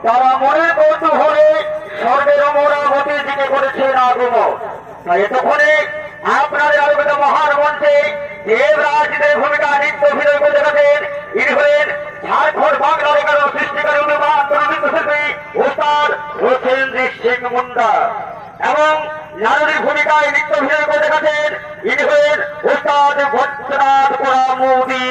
তারা মনে কৌতূহলে স্বর্গের অমরাবতীর দিকে করেছেন আগমন। এতক্ষণে আপনাদের আলোকিত মহান মঞ্চে দেবরাজদের ভূমিকা নৃত্য অভিনয় করে দেখাচ্ছেন। ইনি হলেন ঝাড়খণ্ড বাংলার একাদশ সৃষ্টিকারী উন্নয়ন নৃত্যশিল্পী ওস্তাদ হোসেন্দ্র সিং মুন্ডা এবং নারীর ভূমিকায় নৃত্য অভিনয় করে দেখাচ্ছেন। ইনি হলেন ওস্তাদ ভট্টনাথ মোদী।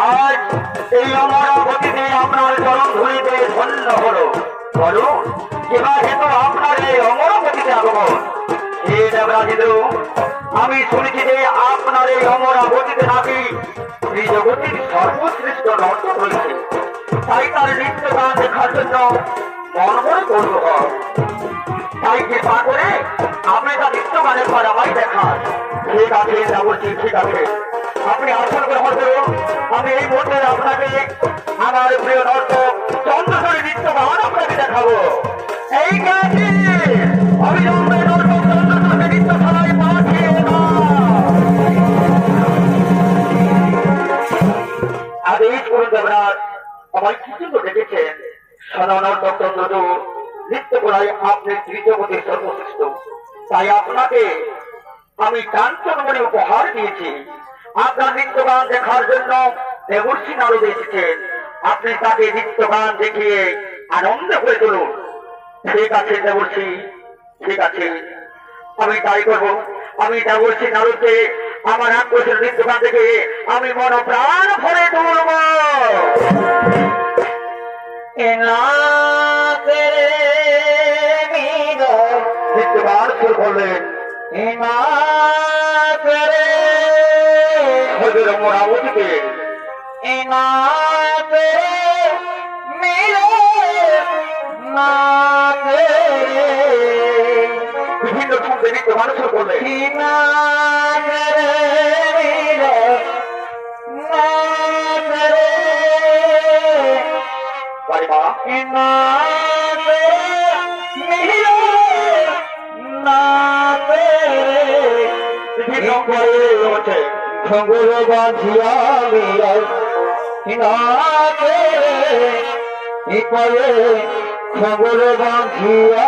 আজ এই অমরাবতীতে আপনার চরণ ধরিতে ধন্য হলো। বলুন এবার যেহেতু আপনার এই অমরাবতীতে আগমন, হে দেবরাজেন্দ্র, আমি শুনেছি যে আপনার এই অমরাবতীতে নাকি ত্রিজগতির সর্বশ্রেষ্ঠ নর্তক রয়েছে। তাই তার নৃত্য গান দেখার জন্য মন মনে করব। তাই কৃপা করে আপনি তার নৃত্য গানের পর আমায় দেখান। ঠিক আছে না বলছি, ঠিক আছে, আপনি আসন গ্রহণ করুন। আমি এই মুহূর্তে আপনাকে আমার প্রিয় নর্তক চন্দ্রশরী নৃত্য গান আপনাকে দেখাবো। এই গানটি অবিলম্বে নর্তক চন্দ্রশরী নৃত্যশালায় পাঠিয়ে আদেশ করুন। দেবরাজ আমার কিছু দেখেছেন, সোনা নর্তক চন্দ্র নৃত্য করায় আপনি ত্রিজগতের সর্বশ্রেষ্ঠ। তাই আপনাকে আমি কাঞ্চনমণি উপহার দিয়েছি। আপনার নৃত্য গান দেখার জন্য দেবর্ষী নারদ এসেছেন। আপনি তাকে নৃত্য গান দেখিয়ে আনন্দ করে তুলুন। ঠিক আছে দেবর্ষী, ঠিক আছে, আমি তাই করব। আমি দেবর্ষী নারদকে আমার আক্রোশের নৃত্য গান দেখে আমি মন প্রাণ ভরে তুলব। নৃত্য গান শুরু করলেন। অমরাবতীকে বিভিন্ন ছন্দে নৃত্য গান শুরু করলেন। খঙ্গল বাঁধিয়া খঙ্গল বাঁধিয়া